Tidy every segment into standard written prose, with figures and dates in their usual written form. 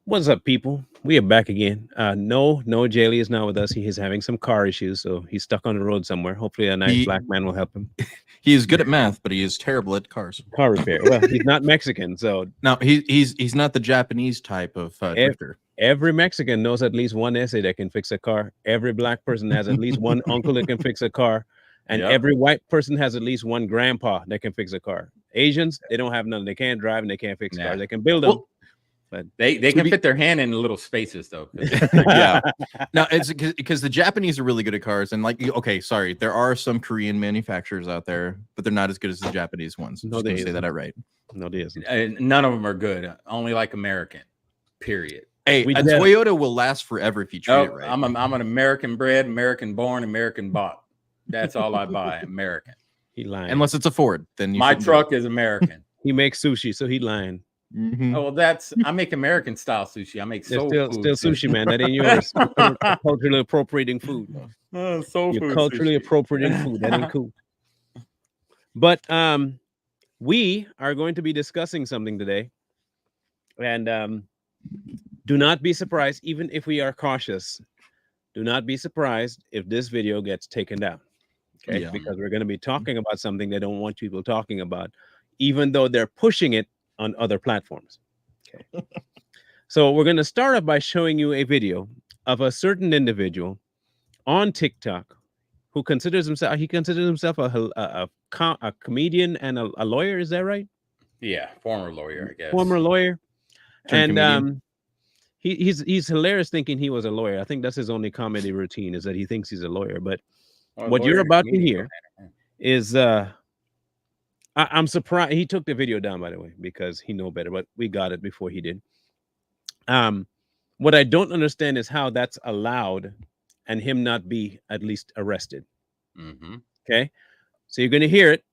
What's up, people? We are back again. No, Jelly is not with us. He is having some car issues, so he's stuck on the road somewhere. Hopefully, a nice He black man will help him. he is good at math, but he is terrible at cars. Car repair. Well, he's not Mexican, so Now he's not the Japanese type of ev- drifter. every Mexican knows at least one essay that can fix a car. Every black person has at least one uncle that can fix a car, and Yep. every white person has at least one grandpa that can fix a car. Asians, they don't have none. They can't drive and they can't fix Yeah. cars. They can build them. Well, But They can fit their hand in the little spaces though. yeah. Now it's because the Japanese are really good at cars, and okay, sorry, there are some Korean manufacturers out there, but they're not as good as the Japanese ones. No, Just they gonna say isn't. that outright. No, they isn't. None of them are good. Only like American. Period. Hey, We a did- Toyota will last forever if you treat Oh, it right. I'm an American bred, American born, American bought. That's all I buy. American. He lying. Unless it's a Ford, then My truck is American. He makes sushi, so he lying. Mm-hmm. Oh, well, I make American style sushi. I make There's soul still food sushi, man. That ain't yours. You're culturally appropriating food. Soul You're food culturally sushi. appropriating food. That ain't cool. But we are going to be discussing something today, and do not be surprised, even if we are cautious. Do not be surprised if this video gets taken down. Okay, Yeah. because we're going to be talking about something they don't want people talking about, even though they're pushing it on other platforms. Okay. So we're going to start off by showing you a video of a certain individual on TikTok who considers himself a comedian and a lawyer. Is that right? Yeah, former lawyer, I guess. Former lawyer. Turned And he's hilarious thinking he was a lawyer. I think that's his only comedy routine, is that he thinks he's a lawyer. But Well, what lawyer you're and about to comedian hear is I'm surprised he took the video down, by the way, because he know better, but we got it before he did. What I don't understand is how that's allowed and him not be at least arrested. Mm-hmm. Okay, so you're going to hear it.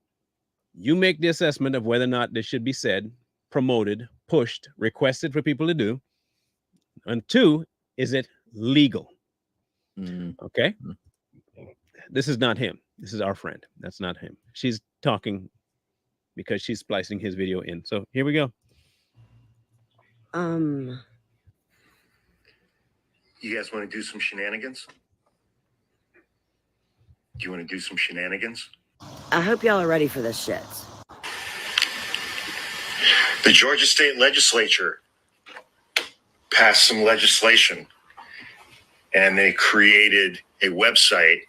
You make the assessment of whether or not this should be said, promoted, pushed, requested for people to do. And two, is it legal? Okay, this is not him. This is our friend. That's not him. She's talking because she's splicing his video in. So here we go. You guys want to do some shenanigans? Do you want to do some shenanigans? I hope y'all are ready for this shit. The Georgia State Legislature passed some legislation, and they created a website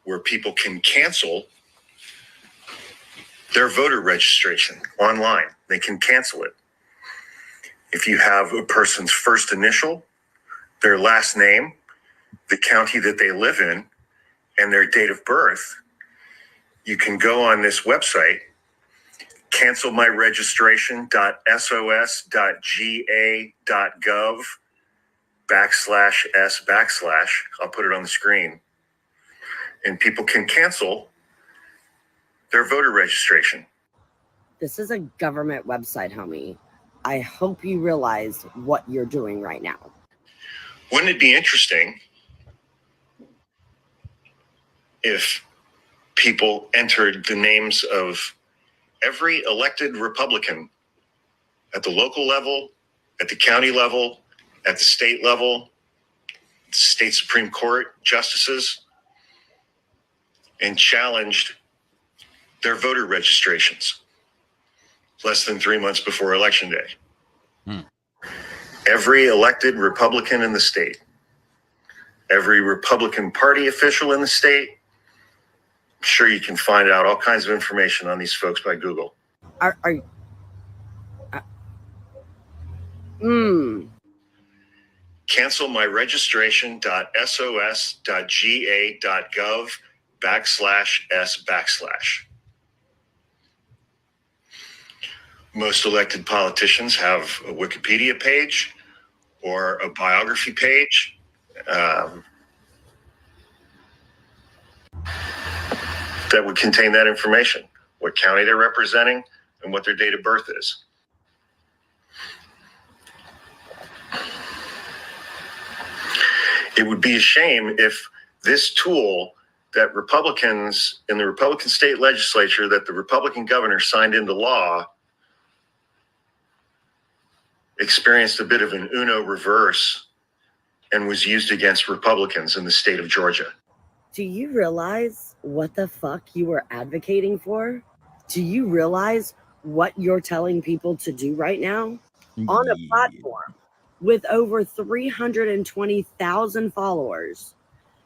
where people can cancel their voter registration online. They can cancel it. If you have a person's first initial, their last name, the county that they live in, and their date of birth, you can go on this website, cancelmyregistration.sos.ga.gov /s/. I'll put it on the screen. And people can cancel their voter registration. This is a government website, homie. I hope you realize what you're doing right now. Wouldn't it be interesting if people entered the names of every elected Republican at the local level, at the county level, at the state level, state Supreme Court justices, and challenged their voter registrations less than 3 months before Election Day? Every elected Republican in the state, every Republican Party official in the state. I'm sure you can find out all kinds of information on these folks by Google. Cancel my registration.sos.ga.gov /s/. Most elected politicians have a Wikipedia page or a biography page. That would contain that information, what county they're representing and what their date of birth is. It would be a shame if this tool that Republicans in the Republican state legislature, that the Republican governor signed into law, experienced a bit of an Uno reverse and was used against Republicans in the state of Georgia. Do you realize what the fuck you were advocating for? Do you realize what you're telling people to do right now? On a platform with over 320,000 followers,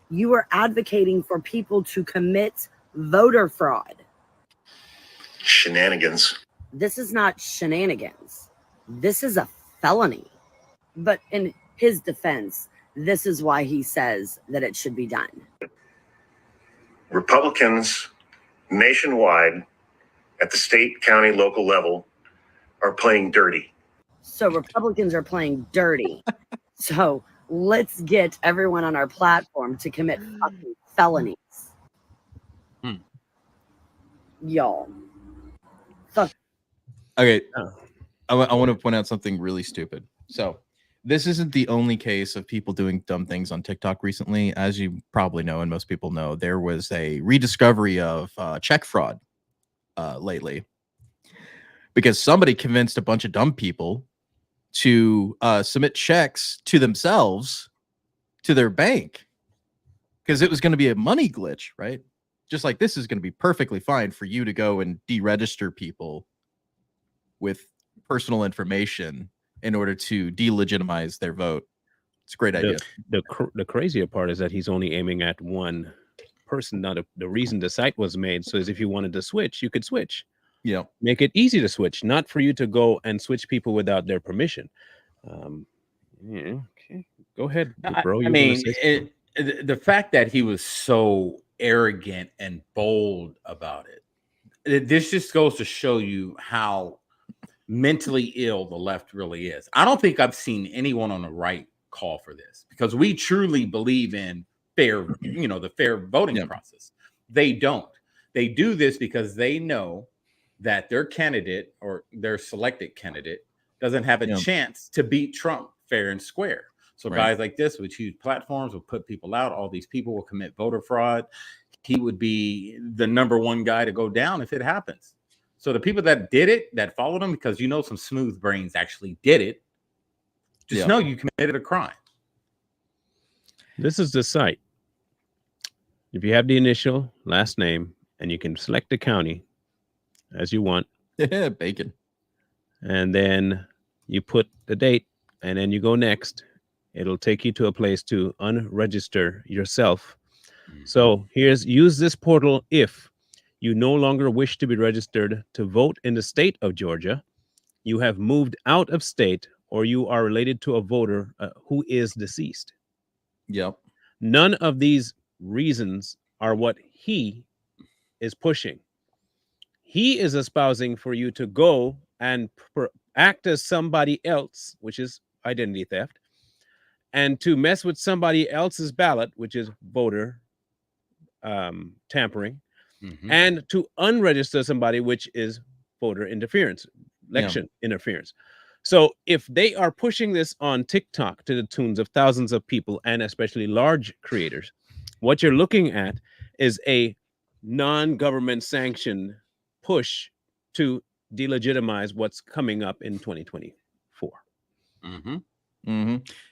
you are advocating for people to commit voter fraud. Shenanigans. This is not shenanigans. This is a felony. But in his defense, this is why he says that it should be done. Republicans nationwide at the state, county, local level are playing dirty. So Republicans are playing dirty. So let's get everyone on our platform to commit fucking felonies. Y'all. Fuck. Okay. I want to point out something really stupid. So this isn't the only case of people doing dumb things on TikTok recently. As you probably know, and most people know, there was a rediscovery of check fraud lately because somebody convinced a bunch of dumb people to submit checks to themselves to their bank because it was going to be a money glitch, right? Just like this is going to be perfectly fine for you to go and deregister people with personal information in order to delegitimize their vote. It's a great idea. The crazier part is that he's only aiming at one person. Not the reason the site was made so is if you wanted to switch, you could switch. Yeah, make it easy to switch, not for you to go and switch people without their permission. Yeah, okay, go ahead, bro. I mean, the fact that he was so arrogant and bold about it, this just goes to show you how mentally ill the left really is. I don't think I've seen anyone on the right call for this because we truly believe in fair, the fair voting process. They don't. They do this because they know that their candidate or their selected candidate doesn't have a chance to beat Trump fair and square. So guys like this with huge platforms will put people out. All these people will commit voter fraud. He would be the number one guy to go down if it happens. So the people that did it, that followed him, because some smooth brains actually did it, just know you committed a crime. This is the site. If you have the initial, last name, and you can select the county as you want. Yeah, bacon. And then you put the date, and then you go next. It'll take you to a place to unregister yourself. So use this portal if you no longer wish to be registered to vote in the state of Georgia, you have moved out of state, or you are related to a voter who is deceased. Yep. None of these reasons are what he is pushing. He is espousing for you to go and act as somebody else, which is identity theft, and to mess with somebody else's ballot, which is voter tampering, and to unregister somebody, which is voter interference, election interference. So if they are pushing this on TikTok to the tunes of thousands of people, and especially large creators, what you're looking at is a non-government sanctioned push to delegitimize what's coming up in 2024.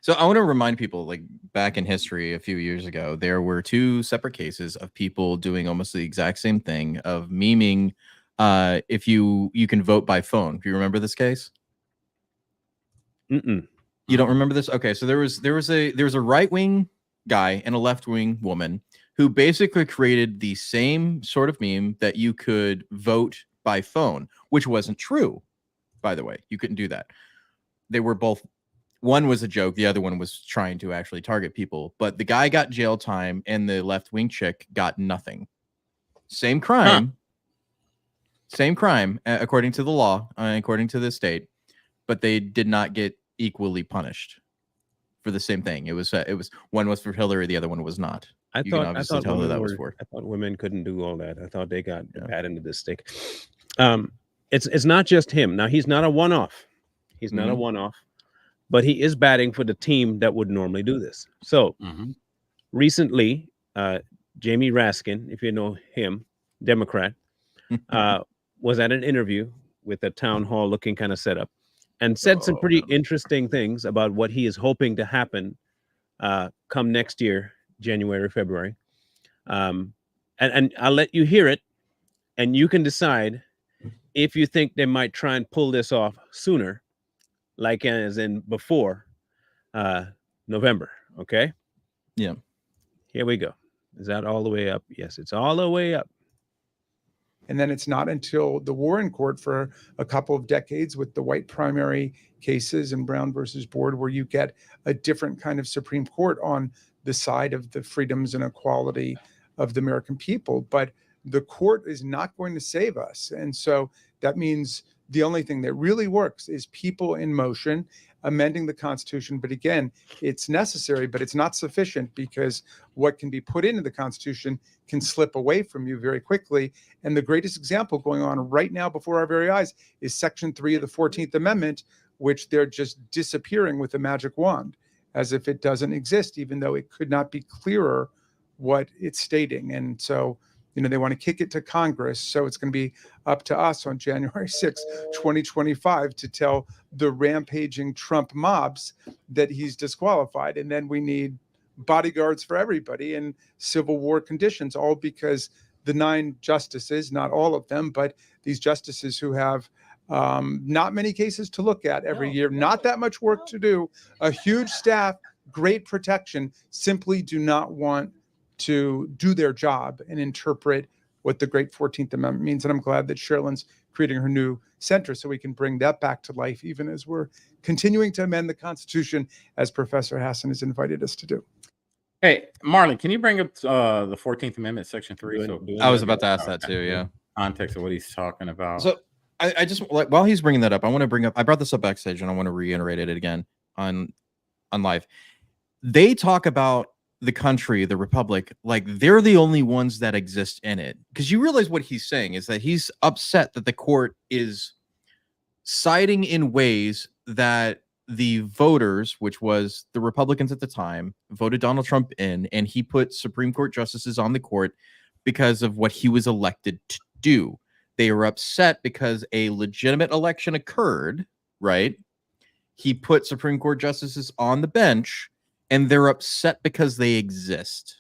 So I want to remind people, like back in history a few years ago, there were two separate cases of people doing almost the exact same thing of memeing if you can vote by phone. Do you remember this case? You don't remember this? Okay, so there was a right-wing guy and a left-wing woman who basically created the same sort of meme that you could vote by phone, which wasn't true, by the way. You couldn't do that. They were both, one was a joke, the other one was trying to actually target people, but the guy got jail time and the left-wing chick got nothing. Same crime, according to the law, according to the state, but they did not get equally punished for the same thing. It was one was for Hillary, the other one was not. I thought women couldn't do all that. I thought they got bad into this stick. It's not just him. Now he's not a one-off. He's not a one-off, but he is batting for the team that would normally do this. So recently, Jamie Raskin, if you know him, Democrat, was at an interview with a town hall looking kind of setup. and said some pretty man. interesting things about what he is hoping to happen come next year, January, February. And I'll let you hear it, and you can decide if you think they might try and pull this off sooner, like as in before November. Okay. Yeah. Here we go. Is that all the way up? Yes, it's all the way up. And then it's not until the Warren Court for a couple of decades with the white primary cases and Brown versus Board where you get a different kind of Supreme Court on the side of the freedoms and equality of the American people. But the court is not going to save us. And so that means the only thing that really works is people in motion amending the Constitution. But again, it's necessary, but it's not sufficient because what can be put into the Constitution can slip away from you very quickly. And the greatest example going on right now before our very eyes is Section 3 of the 14th Amendment, which they're just disappearing with a magic wand as if it doesn't exist, even though it could not be clearer what it's stating. And so, they want to kick it to Congress. So it's going to be up to us on January 6, 2025 to tell the rampaging Trump mobs that he's disqualified. And then we need bodyguards for everybody in Civil War conditions, all because the 9 justices, not all of them, but these justices who have not many cases to look at every year, not that much work to do, a huge staff, great protection, simply do not want to do their job and interpret what the great 14th Amendment means. And I'm glad that Sherilyn's creating her new center so we can bring that back to life, even as we're continuing to amend the Constitution, as Professor Hassan has invited us to do. Hey, Marlon, can you bring up the 14th Amendment, Section 3? I was about to ask that too, yeah. Context of what he's talking about. So I just, like, while he's bringing that up, I brought this up backstage and I want to reiterate it again on live. They talk about the country, the republic, like they're the only ones that exist in it. Because you realize what he's saying is that he's upset that the court is siding in ways that the voters, which was the Republicans at the time, voted Donald Trump in, and he put Supreme Court justices on the court because of what he was elected to do. They were upset because a legitimate election occurred, right? He put Supreme Court justices on the bench, and they're upset because they exist.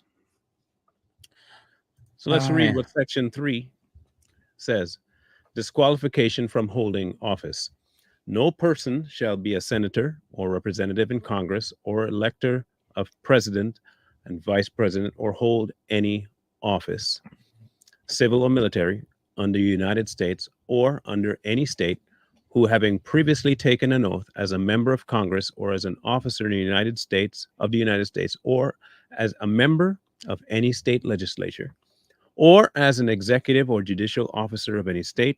So let's read what Section 3 says. Disqualification from holding office. No person shall be a senator or representative in Congress or elector of president and vice president or hold any office, civil or military, under the United States or under any state, who having previously taken an oath as a member of Congress or as an officer in the United States or as a member of any state legislature or as an executive or judicial officer of any state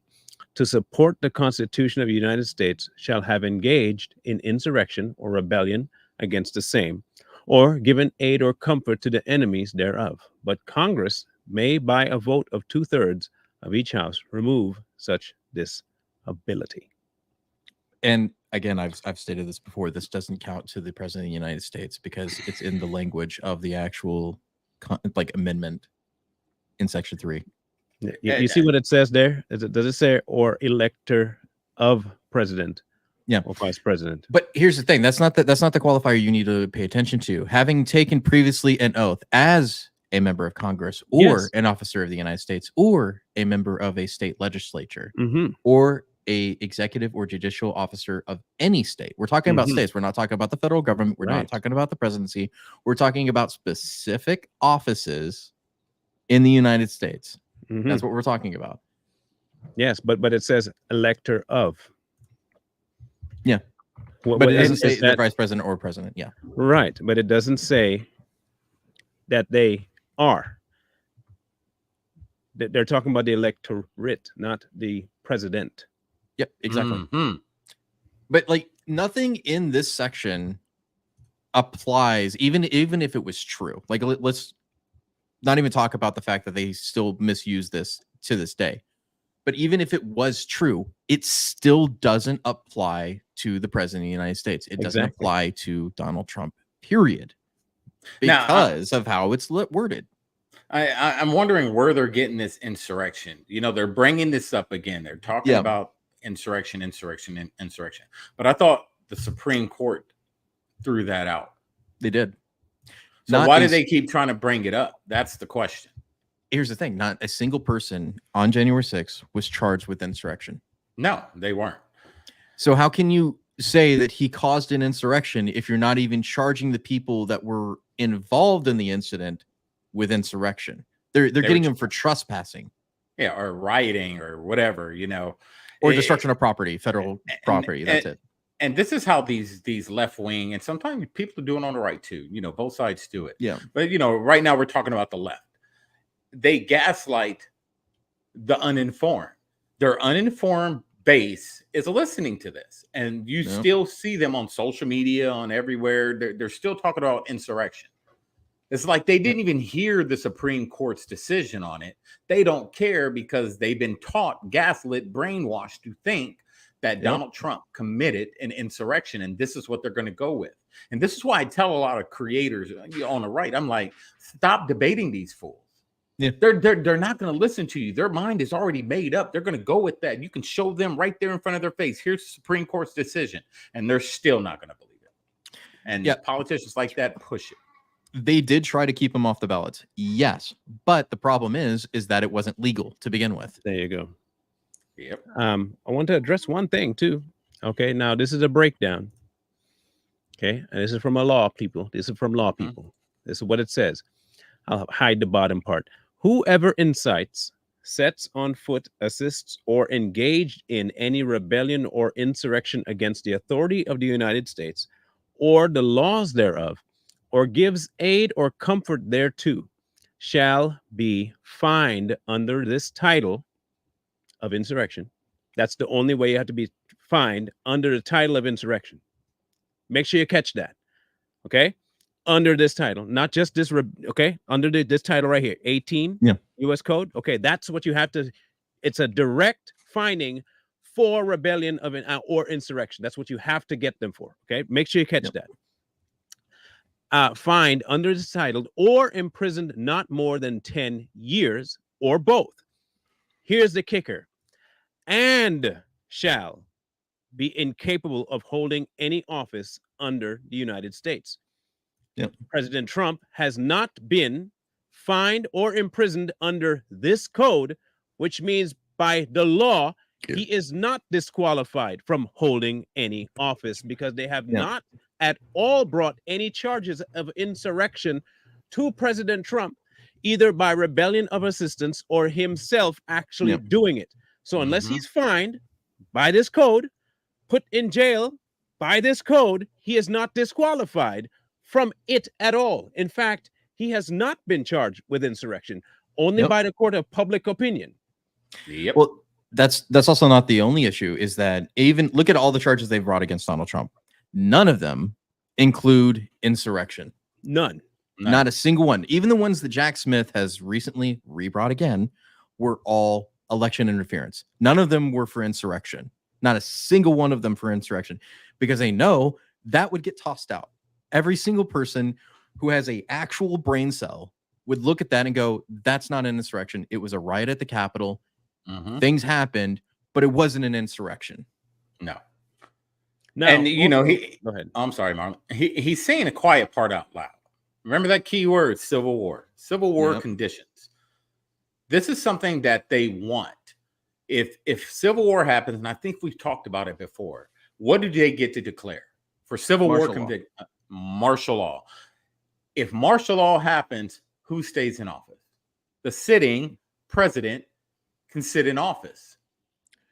to support the Constitution of the United States shall have engaged in insurrection or rebellion against the same or given aid or comfort to the enemies thereof. But Congress may by a vote of 2/3 of each house remove such disability. And again, I've stated this before. This doesn't count to the president of the United States because it's in the language of the actual amendment in Section 3. You see what it says there? Does it say or elector of president? Yeah, or vice president. But here's the thing: that's not the qualifier you need to pay attention to. Having taken previously an oath as a member of Congress or an officer of the United States or a member of a state legislature or a executive or judicial officer of any state. We're talking about states. We're not talking about the federal government. We're not talking about the presidency. We're talking about specific offices in the United States. That's what we're talking about. Yes, but it says elector of. Yeah. But it doesn't say the vice president or president. Yeah. Right. But it doesn't say that they are. They're talking about the electorate, not the president. Yep, exactly. But nothing in this section applies, even if it was true. Let's not even talk about the fact that they still misuse this to this day. But even if it was true, it still doesn't apply to the president of the United States. It doesn't apply to Donald Trump, period. Because of how it's worded. I'm wondering where they're getting this insurrection. They're bringing this up again. They're talking about insurrection, insurrection, insurrection. But I thought the Supreme Court threw that out. They did. So why do they keep trying to bring it up? That's the question. Here's the thing. Not a single person on January 6th was charged with insurrection. No, they weren't. So how can you say that he caused an insurrection if you're not even charging the people that were involved in the incident with insurrection? They're getting him for trespassing. Yeah, or rioting or whatever, you know. Or destruction of property, federal property. That's it. And this is how these left wing, and sometimes people are doing on the right too. You know, both sides do it. Yeah. But, you know, right now we're talking about the left. They gaslight the uninformed. Their uninformed base is listening to this. And you still see them on social media, on everywhere. They're still talking about insurrection. It's like they didn't even hear the Supreme Court's decision on it. They don't care because they've been taught, gaslit, brainwashed to think that Donald Trump committed an insurrection, and this is what they're going to go with. And this is why I tell a lot of creators on the right, I'm like, stop debating these fools. Yeah. They're not going to listen to you. Their mind is already made up. They're going to go with that. You can show them right there in front of their face. Here's the Supreme Court's decision, and they're still not going to believe it. And politicians like that push it. They did try to keep him off the ballots. Yes. But the problem is that it wasn't legal to begin with. There you go. Yep. I want to address one thing too. Okay, now this is a breakdown. Okay, and this is from a law people. This is from law people. This is what it says. I'll hide the bottom part. Whoever incites, sets on foot, assists, or engaged in any rebellion or insurrection against the authority of the United States or the laws thereof, or gives aid or comfort thereto, shall be fined under this title of insurrection. That's the only way you have to be fined, under the title of insurrection. Make sure you catch that. Okay? Under this title, not just this, under this title right here, 18 U.S. Code. Okay, that's what you have to, it's a direct fining for rebellion of or insurrection. That's what you have to get them for. Okay, make sure you catch that. Fined under this title or imprisoned not more than 10 years or both. Here's the kicker. And shall be incapable of holding any office under the United States. Yep. President Trump has not been fined or imprisoned under this code, which means by the law, he is not disqualified from holding any office because they have not at all brought any charges of insurrection to President Trump, either by rebellion of assistance or himself actually doing it. So unless he's fined by this code, put in jail by this code, he is not disqualified from it at all. In fact, he has not been charged with insurrection, only by the court of public opinion. Yep. Well, that's also not the only issue, is that even look at all the charges they've brought against Donald Trump. None of them include insurrection. None. Not a single one. Even the ones that Jack Smith has recently rebrought again were all election interference. None of them were for insurrection. Not a single one of them for insurrection, because they know that would get tossed out. Every single person who has an actual brain cell would look at that and go, that's not an insurrection. It was a riot at the Capitol. Things happened, but it wasn't an insurrection. No. And you know, go ahead. I'm sorry, Marlon. He's saying a quiet part out loud. Remember that key word, civil war. Civil war conditions. This is something that they want. If civil war happens, and I think we've talked about it before, what do they get to declare? For civil war conviction, martial law. If martial law happens, who stays in office? The sitting president can sit in office.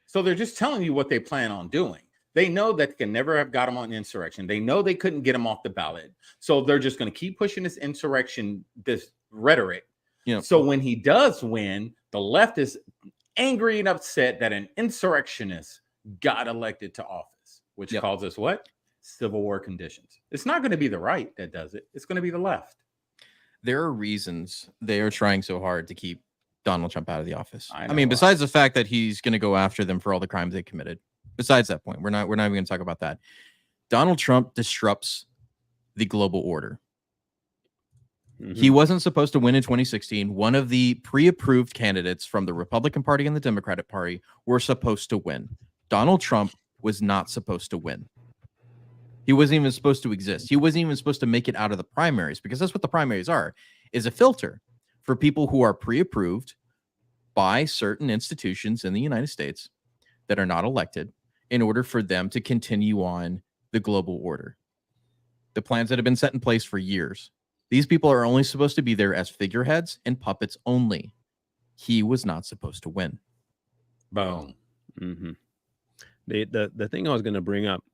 So they're just telling you what they plan on doing. They know that they can never have got him on insurrection. They know they couldn't get him off the ballot. So they're just going to keep pushing this insurrection, this rhetoric. So when he does win, the left is angry and upset that an insurrectionist got elected to office, which causes what? Civil war conditions. It's not going to be the right that does it. It's going to be the left. There are reasons they are trying so hard to keep Donald Trump out of the office. I mean, besides the fact that he's going to go after them for all the crimes they committed. Besides that point, we're not even going to talk about that. Donald Trump disrupts the global order. He wasn't supposed to win in 2016. One of the pre-approved candidates from the Republican Party and the Democratic Party were supposed to win. Donald Trump was not supposed to win. He wasn't even supposed to exist. He wasn't even supposed to make it out of the primaries, because that's what the primaries are, is a filter for people who are pre-approved by certain institutions in the United States that are not elected in order for them to continue on the global order. The plans that have been set in place for years. These people are only supposed to be there as figureheads and puppets only. He was not supposed to win. Boom. Mm-hmm. The thing I was going to bring up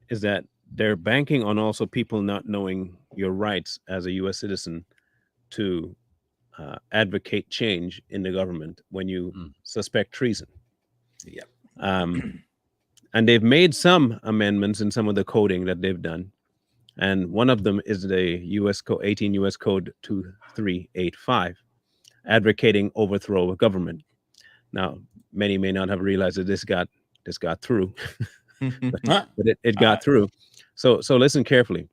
is that they're banking on also people not knowing your rights as a U.S. citizen to advocate change in the government when you suspect treason. Yep. And they've made some amendments in some of the coding that they've done. And one of them is the U.S. Code 18 U.S. Code 2385, advocating overthrow of government. Now, many may not have realized that this got through, but it got through. So listen carefully.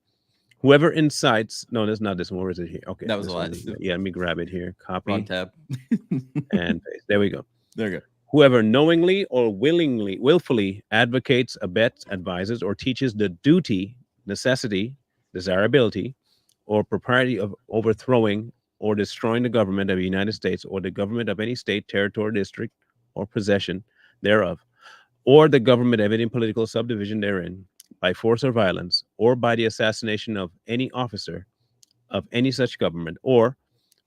Whoever incites, no, that's not this one. Where is it here? Okay, that was the last. Yeah, let me grab it here. Copy. Wrong tab. And paste. There we go. There you go. Whoever knowingly or willfully advocates, abets, advises, or teaches the duty, necessity, desirability, or propriety of overthrowing or destroying the government of the United States or the government of any state, territory, district, or possession thereof, or the government of any political subdivision therein, by force or violence, or by the assassination of any officer of any such government, or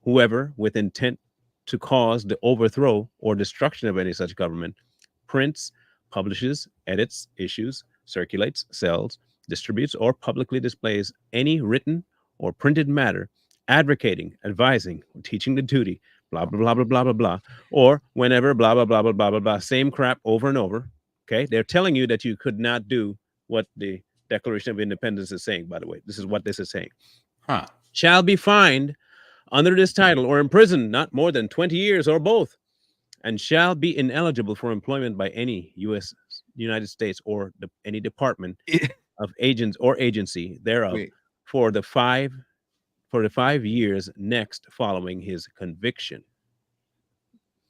whoever with intent to cause the overthrow or destruction of any such government, prints, publishes, edits, issues, circulates, sells, distributes, or publicly displays any written or printed matter advocating, advising, or teaching the duty, blah, blah, blah, blah, blah, blah, blah, or whenever, blah, blah, blah, blah, blah, blah, blah, same crap over and over. Okay. They're telling you that you could not do what the Declaration of Independence is saying, by the way. This is what this is saying. Shall be fined under this title or imprisoned not more than 20 years or both, and shall be ineligible for employment by any United States or any department of agents or agency thereof for the 5 years next following his conviction.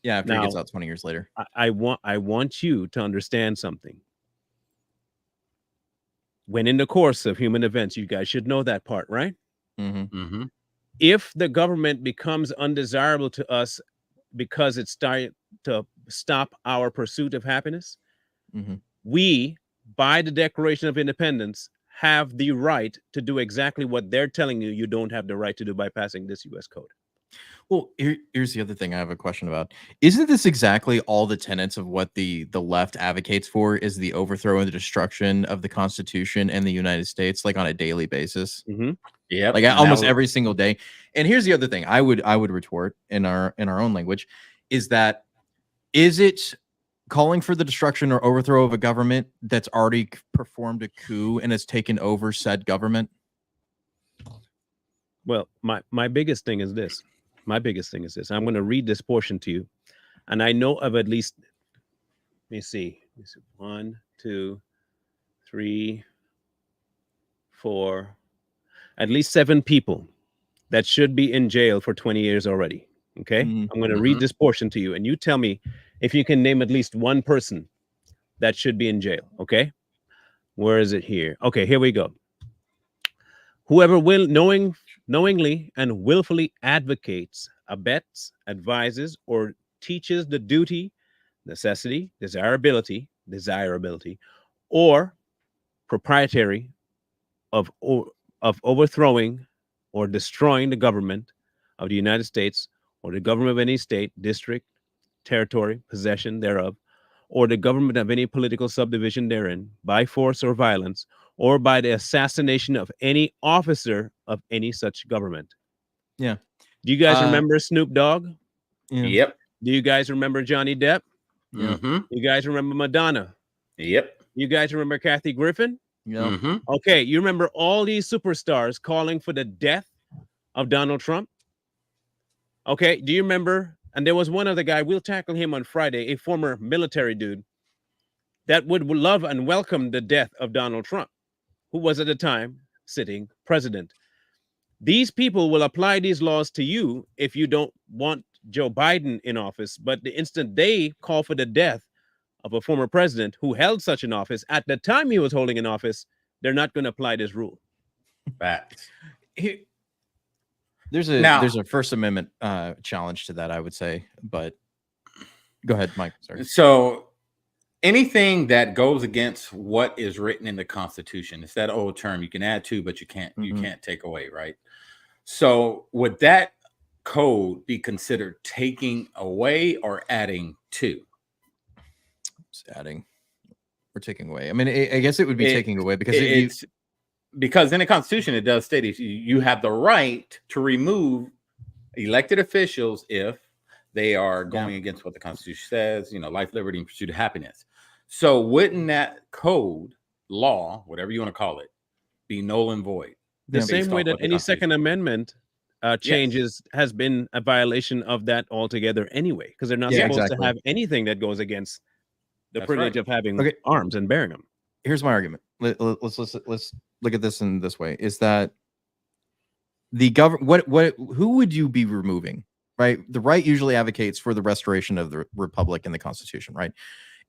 Yeah, after he gets out 20 years later. I want you to understand something. When in the course of human events, you guys should know that part, right? Mm-hmm. Mm-hmm. If the government becomes undesirable to us because it's starting to stop our pursuit of happiness, we, by the Declaration of Independence, have the right to do exactly what they're telling you don't have the right to do by passing this U.S. code. Well, here's the other thing I have a question about. Isn't this exactly all the tenets of what the left advocates for, is the overthrow and the destruction of the Constitution and the United States, like on a daily basis? Yeah, like almost every single day. And here's the other thing I would retort in our own language, is it calling for the destruction or overthrow of a government that's already performed a coup and has taken over said government? Well, my biggest thing is this. I'm going to read this portion to you, and I know of at least, let me see, 1, 2, 3, 4, at least 7 people that should be in jail for 20 years already. Okay. I'm going to read this portion to you, and you tell me if you can name at least one person that should be in jail. Okay. Where is it here? Okay, here we go. Whoever will knowingly and willfully advocates, abets, advises, or teaches the duty, necessity, desirability, or proprietary of overthrowing or destroying the government of the United States or the government of any state, district, territory, possession thereof, or the government of any political subdivision therein, by force or violence, or by the assassination of any officer of any such government. Yeah. Do you guys remember Snoop Dogg? Yeah. Yep. Do you guys remember Johnny Depp? Yeah. You guys remember Madonna? Yep. You guys remember Kathy Griffin? Yeah. Okay, you remember all these superstars calling for the death of Donald Trump? Okay, do you remember? And there was one other guy, we'll tackle him on Friday, a former military dude that would love and welcome the death of Donald Trump, who was at the time sitting president. These people will apply these laws to you if you don't want Joe Biden in office, but the instant they call for the death of a former president who held such an office at the time he was holding an office, they're not going to apply this rule. Facts. There's a First Amendment challenge to that, I would say, but go ahead, Mike. Sorry. So anything that goes against what is written in the Constitution, it's that old term, you can add to, but you can't take away, right? So would that code be considered taking away or adding to? It's adding or taking away. I mean, I guess it would be taking away because because in the Constitution it does state you have the right to remove elected officials if they are going against what the Constitution says, life, liberty, and pursuit of happiness. So wouldn't that code, law, whatever you want to call it, be null and void? The same way that any Second Amendment changes has been a violation of that altogether anyway, because they're not supposed to have anything that goes against the privilege of having arms and bearing them. Here's my argument. Let's look at this in this way: is that the government? Who would you be removing? Right. The right usually advocates for the restoration of the republic and the Constitution. Right.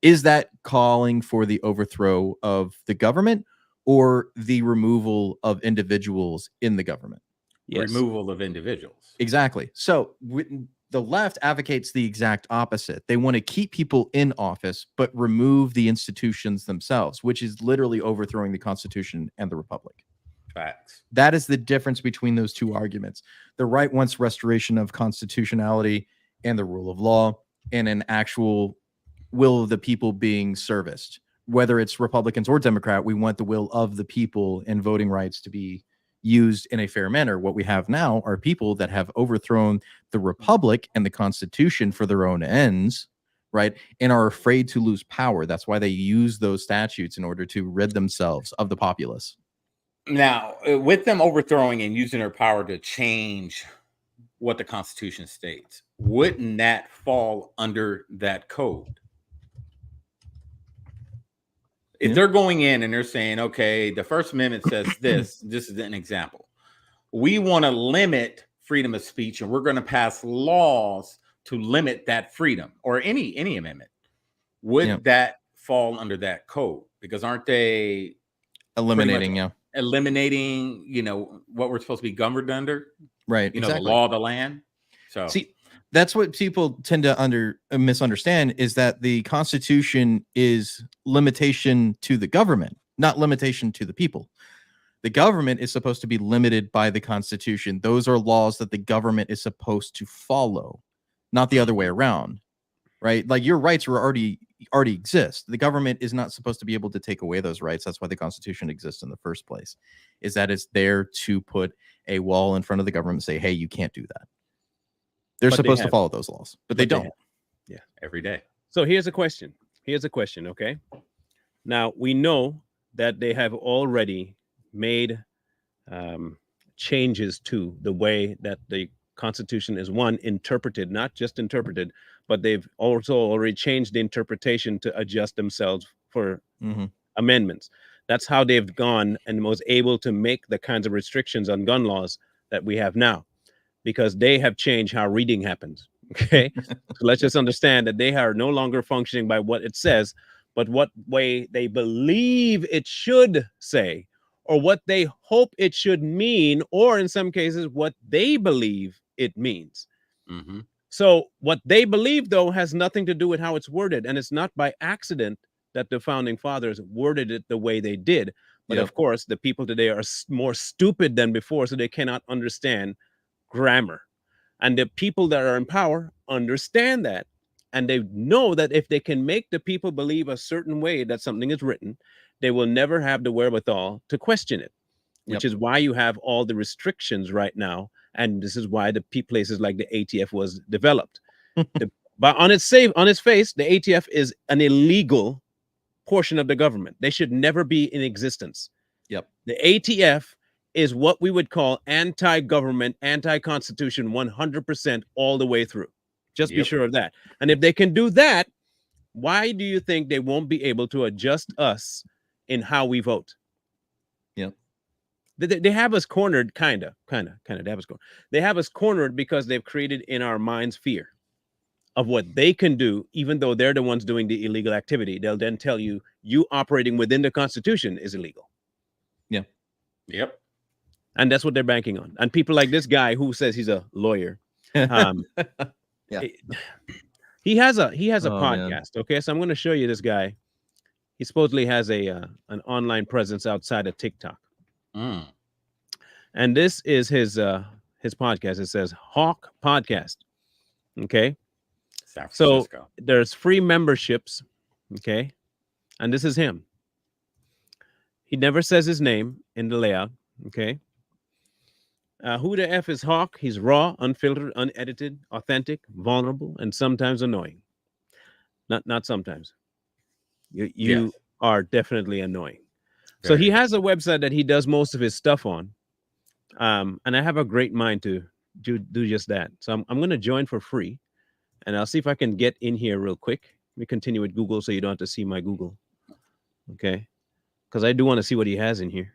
Is that calling for the overthrow of the government or the removal of individuals in the government? Yes. Removal of individuals. Exactly. So the left advocates the exact opposite. They want to keep people in office, but remove the institutions themselves, which is literally overthrowing the Constitution and the republic. Facts. That is the difference between those two arguments. The right wants restoration of constitutionality and the rule of law and an actual will of the people being serviced. Whether it's Republicans or Democrat, we want the will of the people and voting rights to be used in a fair manner. What we have now are people that have overthrown the republic and the Constitution for their own ends, right? And are afraid to lose power. That's why they use those statutes in order to rid themselves of the populace. Now, with them overthrowing and using their power to change what the Constitution states, wouldn't that fall under that code? If they're going in and they're saying, okay, the First Amendment says this is an example. We want to limit freedom of speech and we're going to pass laws to limit that freedom, or any amendment. Would that fall under that code? Because aren't they eliminating, what we're supposed to be governed under? Right. The law of the land. So see, that's what people tend to misunderstand, is that the Constitution is limitation to the government, not limitation to the people. The government is supposed to be limited by the Constitution. Those are laws that the government is supposed to follow, not the other way around, right? Like your rights are already exist. The government is not supposed to be able to take away those rights. That's why the Constitution exists in the first place, is that it's there to put a wall in front of the government and say, hey, you can't do that. They're supposed to follow those laws, but they don't. Yeah, every day. So here's a question. Okay. Now we know that they have already made changes to the way that the Constitution is interpreted, not just interpreted, but they've also already changed the interpretation to adjust themselves for amendments. That's how they've gone and was able to make the kinds of restrictions on gun laws that we have now, because they have changed how reading happens. Okay. So let's just understand that they are no longer functioning by what it says, but what way they believe it should say, or what they hope it should mean, or in some cases, what they believe it means. So what they believe, though, has nothing to do with how it's worded. And it's not by accident that the founding fathers worded it the way they did. But of course, the people today are more stupid than before, so they cannot understand grammar. And the people that are in power understand that. And they know that if they can make the people believe a certain way that something is written, they will never have the wherewithal to question it, which is why you have all the restrictions right now. And this is why the places like the ATF was developed. But on its face, the ATF is an illegal portion of the government. They should never be in existence. The ATF is what we would call anti-government, anti-constitution, 100% all the way through. Just be sure of that. And if they can do that, why do you think they won't be able to adjust us in how we vote? They have us cornered, kind of. They have us cornered because they've created in our minds fear. of what they can do, even though they're the ones doing the illegal activity. They'll then tell you operating within the Constitution is illegal. Yep. And that's what they're banking on. And people like this guy who says he's a lawyer, Yeah. he has a Oh, man. podcast. Okay, so I'm going to show you this guy. He supposedly has an online presence outside of TikTok, and this is his podcast. It says Hawk Podcast. Okay, San so Francisco. there's free memberships. Okay, and this is him. He never says his name in the layout. Okay. Who the F is Hawk? He's raw, unfiltered, unedited, authentic, vulnerable, and sometimes annoying. Not sometimes. You Yes. are definitely annoying. So he has a website that he does most of his stuff on. And I have a great mind to do just that. So I'm going to join for free. And I'll see if I can get in here real quick. Let me continue with Google so you don't have to see my Google. Okay. Because I do want to see what he has in here.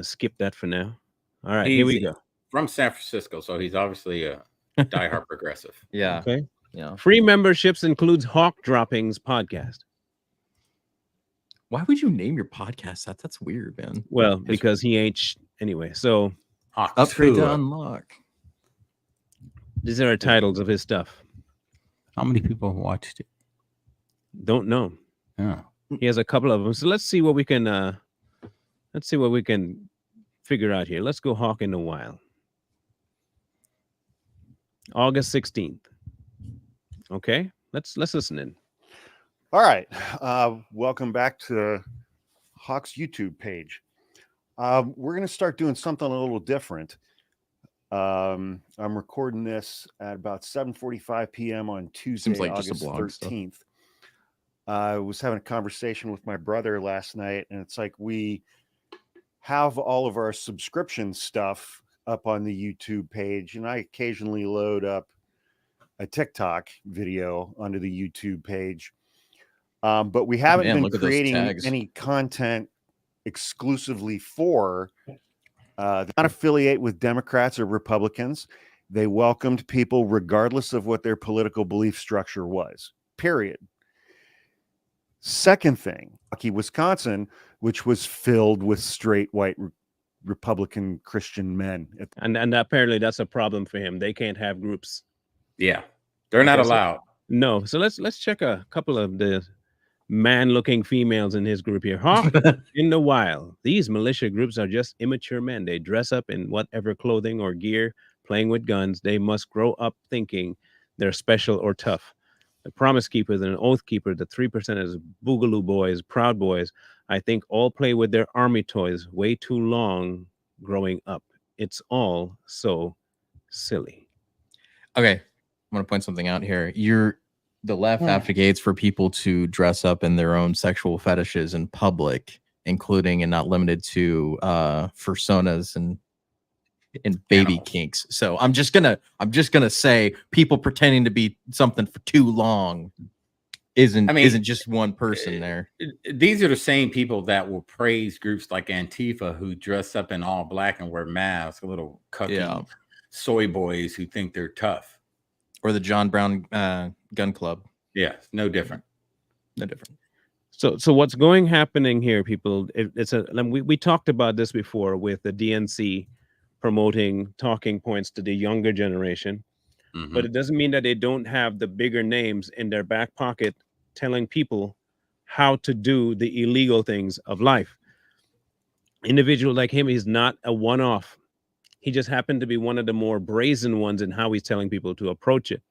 Skip that for now. All right, here we go. From San Francisco, so he's obviously a diehard progressive. Yeah. Okay. Yeah. Free memberships includes Hawk Droppings podcast. Why would you name your podcast that? That's weird, man. Well, because he ain't anyway. So Hawk Upgrade to 2. unlock. these are titles of his stuff. How many people watched it? Don't know. Yeah. He has a couple of them. So let's see what we can figure out here. Let's go Hawk in the Wild. August 16th. Okay, let's listen in. All right. Welcome back to Hawk's YouTube page. We're going to start doing something a little different. I'm recording this at about 7:45 p.m. on Tuesday, Seems like just a August blog stuff. 13th. I was having a conversation with my brother last night, and it's like we have all of our subscription stuff up on the YouTube page, and I occasionally load up a TikTok video onto the YouTube page. But we haven't been creating any content exclusively for they not affiliate with Democrats or Republicans. They welcomed people regardless of what their political belief structure was, period. Second thing, Milwaukee, Wisconsin, which was filled with straight white Republican Christian men. And apparently that's a problem for him. They can't have groups. Yeah. They're not allowed. No. So let's check a couple of the man-looking females in his group here. Hawk in the Wild. These militia groups are just immature men. They dress up in whatever clothing or gear, playing with guns. They must grow up thinking they're special or tough. The Promise Keepers and Oath Keeper, the 3%ers, Boogaloo Boys, Proud Boys, I think all play with their army toys way too long growing up. It's all so silly. Okay, I'm going to point something out here. The left advocates for people to dress up in their own sexual fetishes in public, including and not limited to personas and baby kinks. So I'm just gonna say people pretending to be something for too long isn't just one person there. These are the same people that will praise groups like Antifa who dress up in all black and wear masks, little cucky soy boys who think they're tough. Or the John Brown gun club. Yeah, no different. No different. So what's happening here, people? We talked about this before with the DNC promoting talking points to the younger generation, but it doesn't mean that they don't have the bigger names in their back pocket telling people how to do the illegal things of life. Individual like him, he's not a one-off. He just happened to be one of the more brazen ones in how he's telling people to approach it.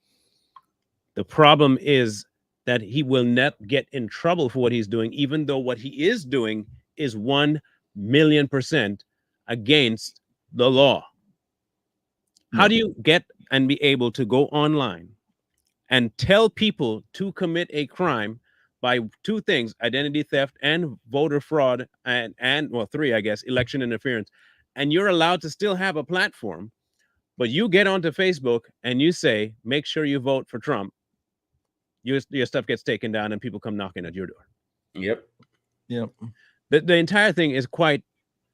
The problem is that he will not get in trouble for what he's doing, even though what he is doing is 1,000,000% against the law. How do you get and be able to go online and tell people to commit a crime by two things: identity theft and voter fraud, and three, I guess, election interference? And you're allowed to still have a platform, but you get onto Facebook and you say, make sure you vote for Trump. Your stuff gets taken down and people come knocking at your door. Yep. The entire thing is quite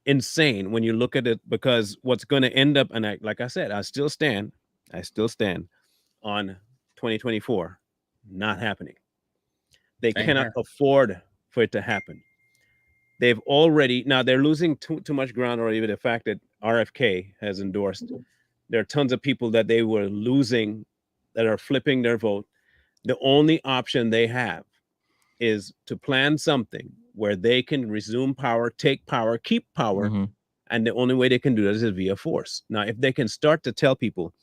insane when you look at it, because what's going to end up, and like I said, I still stand on 2024. Not happening. They Same cannot here. afford for it to happen. They've already, now they're losing too much ground already with the fact that RFK has endorsed. There are tons of people that they were losing that are flipping their vote. The only option they have is to plan something where they can resume power, take power, keep power. And the only way they can do that is via force. Now, if they can start to tell people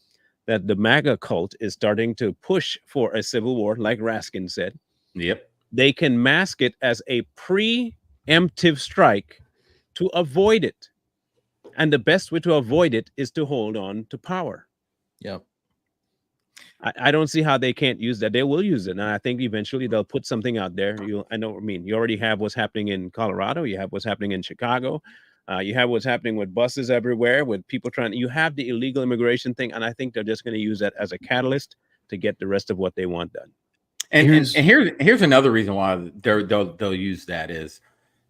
that the MAGA cult is starting to push for a civil war, like Raskin said, Yep. they can mask it as a preemptive strike to avoid it. And the best way to avoid it is to hold on to power. Yep. I don't see how they can't use that. They will use it. And I think eventually they'll put something out there. I know what I mean. You already have what's happening in Colorado. You have what's happening in Chicago. You have what's happening with buses everywhere, with people you have the illegal immigration thing. And I think they're just going to use that as a catalyst to get the rest of what they want done. And here's another reason why they'll use that is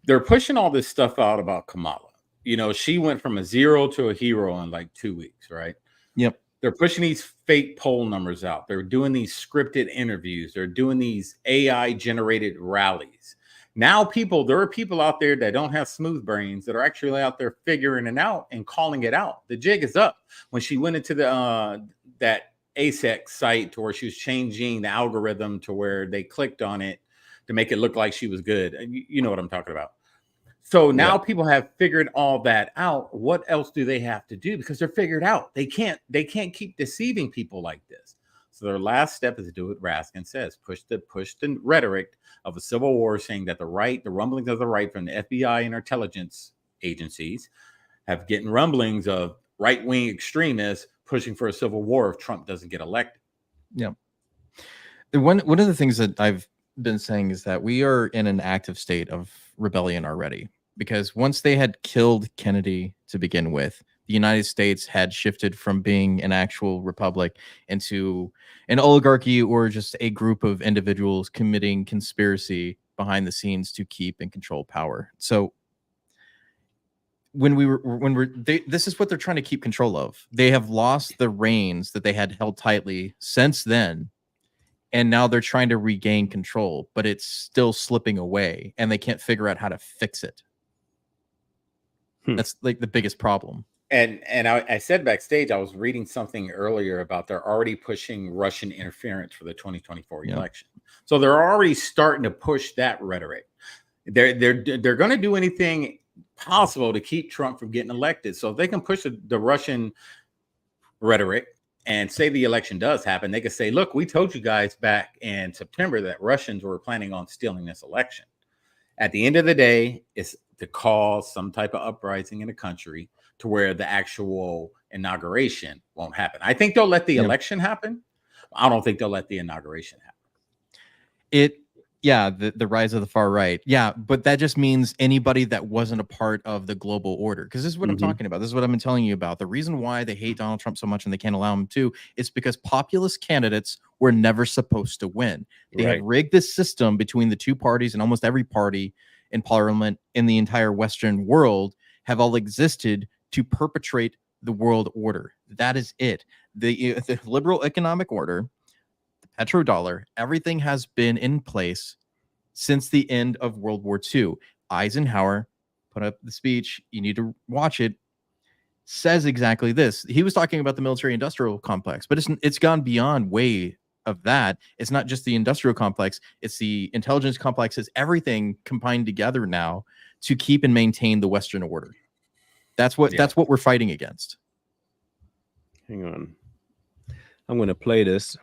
they're pushing all this stuff out about Kamala. You know, she went from a 0 to a hero in like 2 weeks, right? Yep. They're pushing these fake poll numbers out. They're doing these scripted interviews. They're doing these AI generated rallies. Now there are people out there that don't have smooth brains that are actually out there figuring it out and calling it out. The jig is up. When she went into that ASEC site to where she was changing the algorithm to where they clicked on it to make it look like she was good. You know what I'm talking about. So now people have figured all that out. What else do they have to do? Because they're figured out. They can't keep deceiving people like this. So their last step is to do what Raskin says, push the rhetoric of a civil war, saying that the rumblings of the right from the FBI and intelligence agencies have getting rumblings of right-wing extremists pushing for a civil war if Trump doesn't get elected. Yeah. One of the things that I've been saying is that we are in an active state of rebellion already, because once they had killed Kennedy to begin with, the United States had shifted from being an actual republic into an oligarchy or just a group of individuals committing conspiracy behind the scenes to keep and control power. So this is what they're trying to keep control of. They have lost the reins that they had held tightly since then. And now they're trying to regain control, but it's still slipping away and they can't figure out how to fix it. That's like the biggest problem. And I said backstage, I was reading something earlier about they're already pushing Russian interference for the 2024 election. So they're already starting to push that rhetoric. They're going to do anything possible to keep Trump from getting elected. So if they can push the Russian rhetoric and say the election does happen, they could say, look, we told you guys back in September that Russians were planning on stealing this election. At the end of the day, it's to cause some type of uprising in the country to where the actual inauguration won't happen. I think they'll let the election happen. I don't think they'll let the inauguration happen. The rise of the far right. Yeah, but that just means anybody that wasn't a part of the global order. Because this is what I'm talking about. This is what I've been telling you about. The reason why they hate Donald Trump so much and they can't allow him to is because populist candidates were never supposed to win. They have rigged this system between the two parties, and almost every party in parliament in the entire Western world have all existed to perpetrate the world order. That is it. The liberal economic order, the petrodollar, everything has been in place since the end of World War II. Eisenhower put up the speech. You need to watch it. Says exactly this. He was talking about the military-industrial complex, but it's gone beyond way of that. It's not just the industrial complex. It's the intelligence complex. It's everything combined together now to keep and maintain the Western order. That's what we're fighting against. Hang on. I'm going to play this.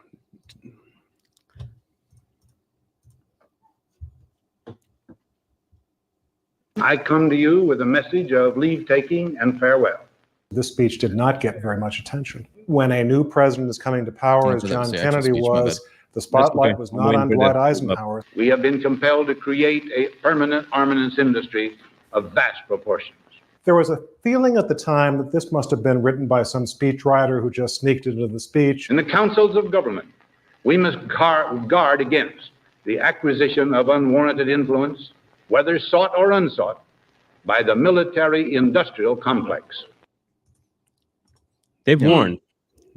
I come to you with a message of leave-taking and farewell. This speech did not get very much attention. When a new president is coming to power, as John Kennedy was, the spotlight was not on Dwight Eisenhower. We have been compelled to create a permanent armaments industry of vast proportions. There was a feeling at the time that this must have been written by some speechwriter who just sneaked into the speech. In the councils of government, we must guard against the acquisition of unwarranted influence, whether sought or unsought, by the military-industrial complex. They've warned.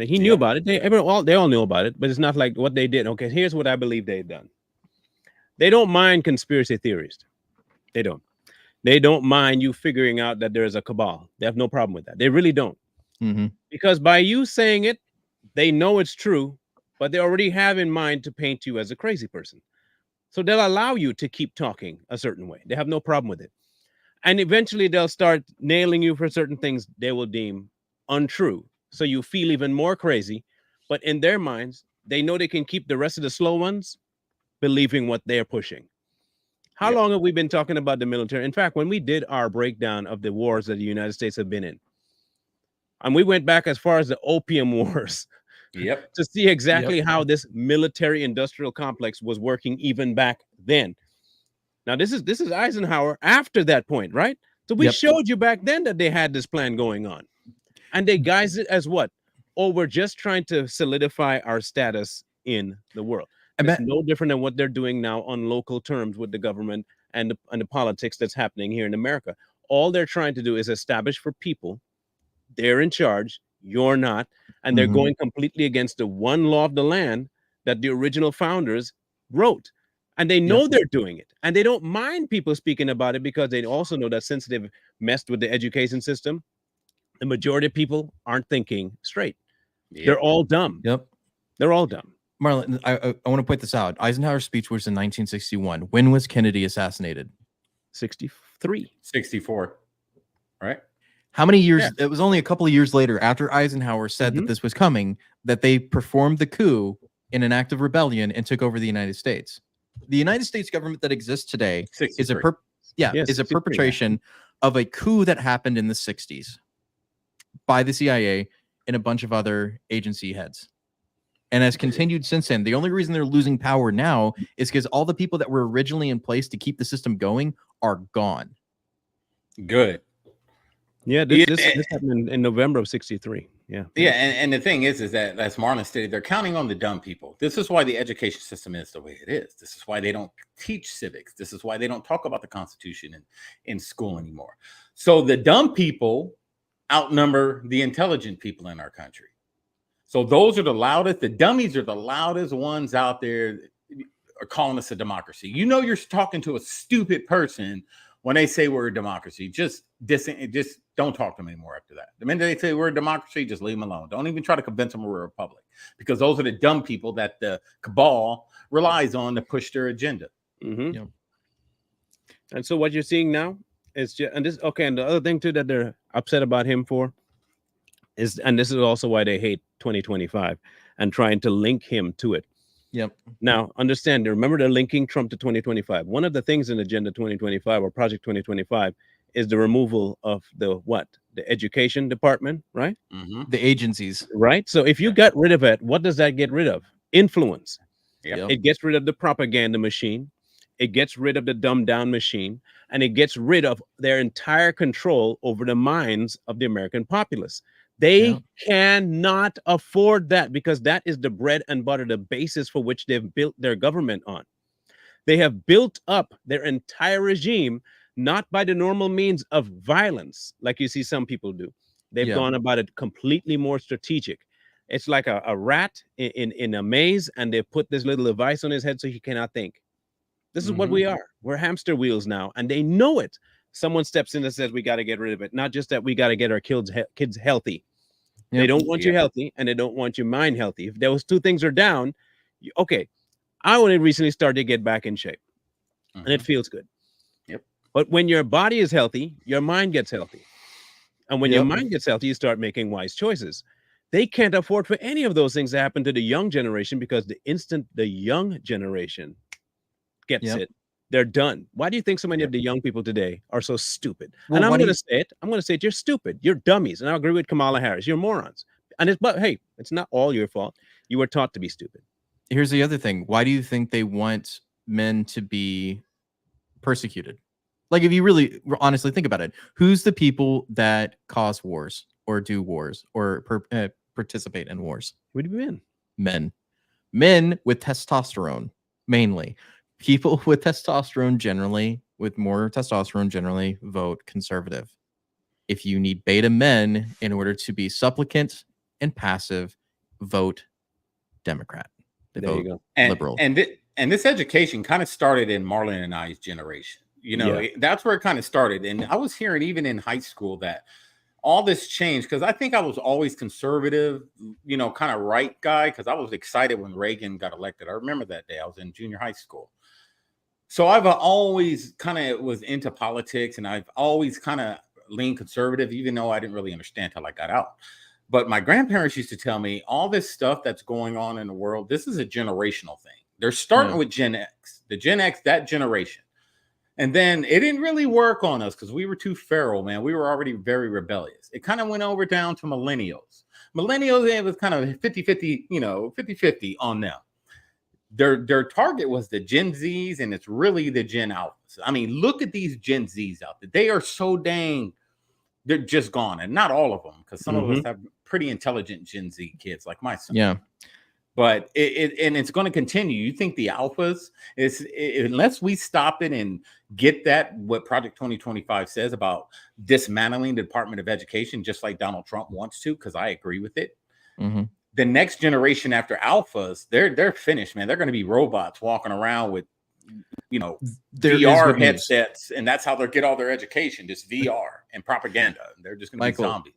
He knew about it. They all knew about it, but it's not like what they did. Okay, here's what I believe they've done. They don't mind conspiracy theorists. They don't. They don't mind you figuring out that there is a cabal. They have no problem with that. They really don't. Because by you saying it, they know it's true, but they already have in mind to paint you as a crazy person. So they'll allow you to keep talking a certain way. They have no problem with it. And eventually they'll start nailing you for certain things they will deem untrue. So you feel even more crazy. But in their minds, they know they can keep the rest of the slow ones believing what they're pushing. How long have we been talking about the military? In fact, when we did our breakdown of the wars that the United States have been in, and we went back as far as the Opium Wars to see exactly how this military industrial complex was working even back then. Now, this is Eisenhower after that point, right? So we showed you back then that they had this plan going on. And they guised it as what? Oh, we're just trying to solidify our status in the world. It's no different than what they're doing now on local terms with the government and the politics that's happening here in America. All they're trying to do is establish for people they're in charge, you're not, and they're going completely against the one law of the land that the original founders wrote. And they know they're doing it. And they don't mind people speaking about it because they also know that since they've messed with the education system, the majority of people aren't thinking straight. They're all dumb. They're all dumb. Marlon, I want to point this out. Eisenhower's speech was in 1961. When was Kennedy assassinated? 63. 64. Right? How many years? It was only a couple of years later, after Eisenhower said that this was coming, that they performed the coup in an act of rebellion and took over the United States. The United States government that exists today is a perpetration of a coup that happened in the 60s by the CIA and a bunch of other agency heads, and has continued since then. The only reason they're losing power now is because all the people that were originally in place to keep the system going are gone. Good. Yeah, this happened in November of 63. And the thing is that, as Marlon stated, they're counting on the dumb people. This is why the education system is the way it is. This is why they don't teach civics. This is why they don't talk about the Constitution in school anymore. So the dumb people outnumber the intelligent people in our country. So those are the loudest. The dummies are the loudest ones out there are calling us a democracy. You know, you're talking to a stupid person when they say we're a democracy. Just don't talk to them anymore after that. The minute they say we're a democracy, just leave them alone. Don't even try to convince them we're a republic, because those are the dumb people that the cabal relies on to push their agenda. And so what you're seeing now is just, and the other thing too that they're upset about him for is, and this is also why they hate 2025 and trying to link him to it. Now, understand, remember they're linking Trump to 2025. One of the things in Agenda 2025 or Project 2025 is the removal of the education department, right? The agencies. Right. So if you got rid of it, what does that get rid of? Influence. It gets rid of the propaganda machine. It gets rid of the dumbed down machine, and it gets rid of their entire control over the minds of the American populace. They cannot afford that, because that is the bread and butter, the basis for which they've built their government on. They have built up their entire regime, not by the normal means of violence, like you see some people do. They've gone about it completely more strategic. It's like a rat in a maze, and they put this little device on his head so he cannot think. This is what we are. We're hamster wheels now, and they know it. Someone steps in and says, we got to get rid of it. Not just that, we got to get our kids healthy. They don't want you healthy, and they don't want your mind healthy. If those two things are down, I only recently started to get back in shape, and it feels good. But when your body is healthy, your mind gets healthy. And when your mind gets healthy, you start making wise choices. They can't afford for any of those things to happen to the young generation, because the instant the young generation gets it, they're done. Why do you think so many of the young people today are so stupid? And I'm going to say it. You're stupid. You're dummies. And I agree with Kamala Harris. You're morons. But hey, it's not all your fault. You were taught to be stupid. Here's the other thing. Why do you think they want men to be persecuted? Like, if you really honestly think about it, who's the people that cause wars or do wars or participate in wars? What do you mean? Men with testosterone, mainly. People with testosterone generally, with more testosterone generally, vote conservative. If you need beta men in order to be supplicant and passive, vote Democrat. They There you vote go. liberal. And this education kind of started in Marlon and I's generation. You know, that's where it kind of started. And I was hearing even in high school that all this changed, because I think I was always conservative, you know, kind of right guy, because I was excited when Reagan got elected. I remember that day. I was in junior high school. So I've always kind of was into politics, and I've always kind of leaned conservative, even though I didn't really understand till I got out. But my grandparents used to tell me all this stuff that's going on in the world, this is a generational thing. They're starting with Gen X, the Gen X, that generation. And then it didn't really work on us because we were too feral, man. We were already very rebellious. It kind of went over down to millennials. Millennials, it was kind of 50-50, you know, 50-50 on them. Their target was the Gen Zs, and it's really the Gen Alphas. I mean, look at these Gen Zs out there. They are so dang, they're just gone. And not all of them, because some of us have pretty intelligent Gen Z kids like my son. Yeah. But it's going to continue. You think the alphas unless we stop it and get that, what Project 2025 says about dismantling the Department of Education, just like Donald Trump wants to, because I agree with it. The next generation after alphas, they're finished, man. They're going to be robots walking around with, you know, VR headsets, and that's how they'll get all their education, just VR and propaganda. They're just going to be zombies.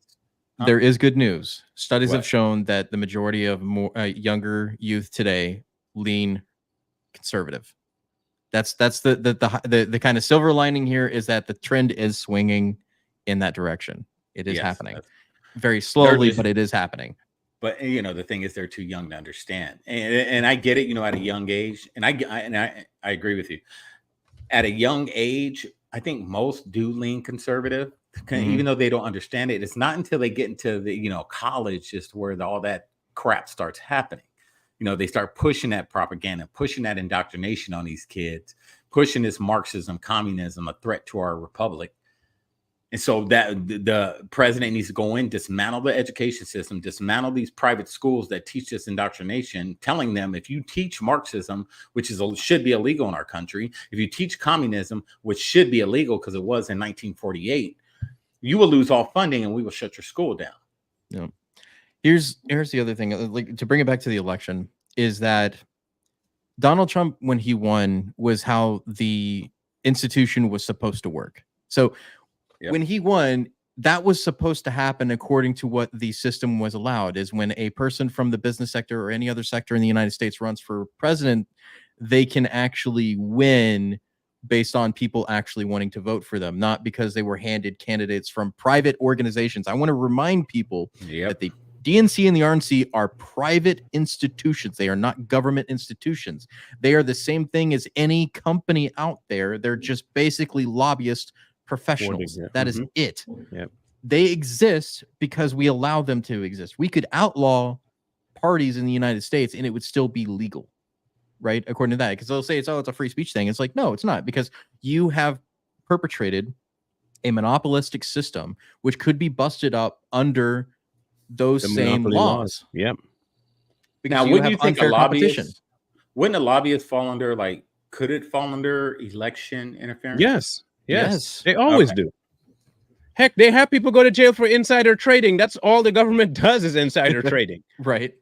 There is good news. Studies have shown that the majority of more younger youth today lean conservative. That's the kind of silver lining here, is that the trend is swinging in that direction. It is happening very slowly, but it is happening. But you know, the thing is, they're too young to understand, and I get it. You know, at a young age, and I agree with you. At a young age, I think most do lean conservative. Even though they don't understand it, it's not until they get into the, you know, college just where all that crap starts happening. You know, they start pushing that propaganda, pushing that indoctrination on these kids, pushing this Marxism, communism, a threat to our republic. And so that the president needs to go in, dismantle the education system, dismantle these private schools that teach this indoctrination, telling them if you teach Marxism, which should be illegal in our country, if you teach communism, which should be illegal because it was in 1948, you will lose all funding and we will shut your school down. Yeah. Here's the other thing, like, to bring it back to the election, is that Donald Trump, when he won, was how the institution was supposed to work. So when he won, that was supposed to happen according to what the system was allowed, is when a person from the business sector or any other sector in the United States runs for president, they can actually win based on people actually wanting to vote for them, not because they were handed candidates from private organizations. I want to remind people that the DNC and the RNC are private institutions. They are not government institutions. They are the same thing as any company out there. They're just basically lobbyist professionals. That is it. They exist because we allow them to exist. We could outlaw parties in the United States and it would still be legal. Right, according to that, because they'll say it's a free speech thing. It's like, no, it's not, because you have perpetrated a monopolistic system which could be busted up under those same laws. Yep. Now, wouldn't you think a lobbyist? Wouldn't a lobbyist fall under, like, could it fall under election interference? Yes. They always do. Heck, they have people go to jail for insider trading. That's all the government does is insider trading. Right.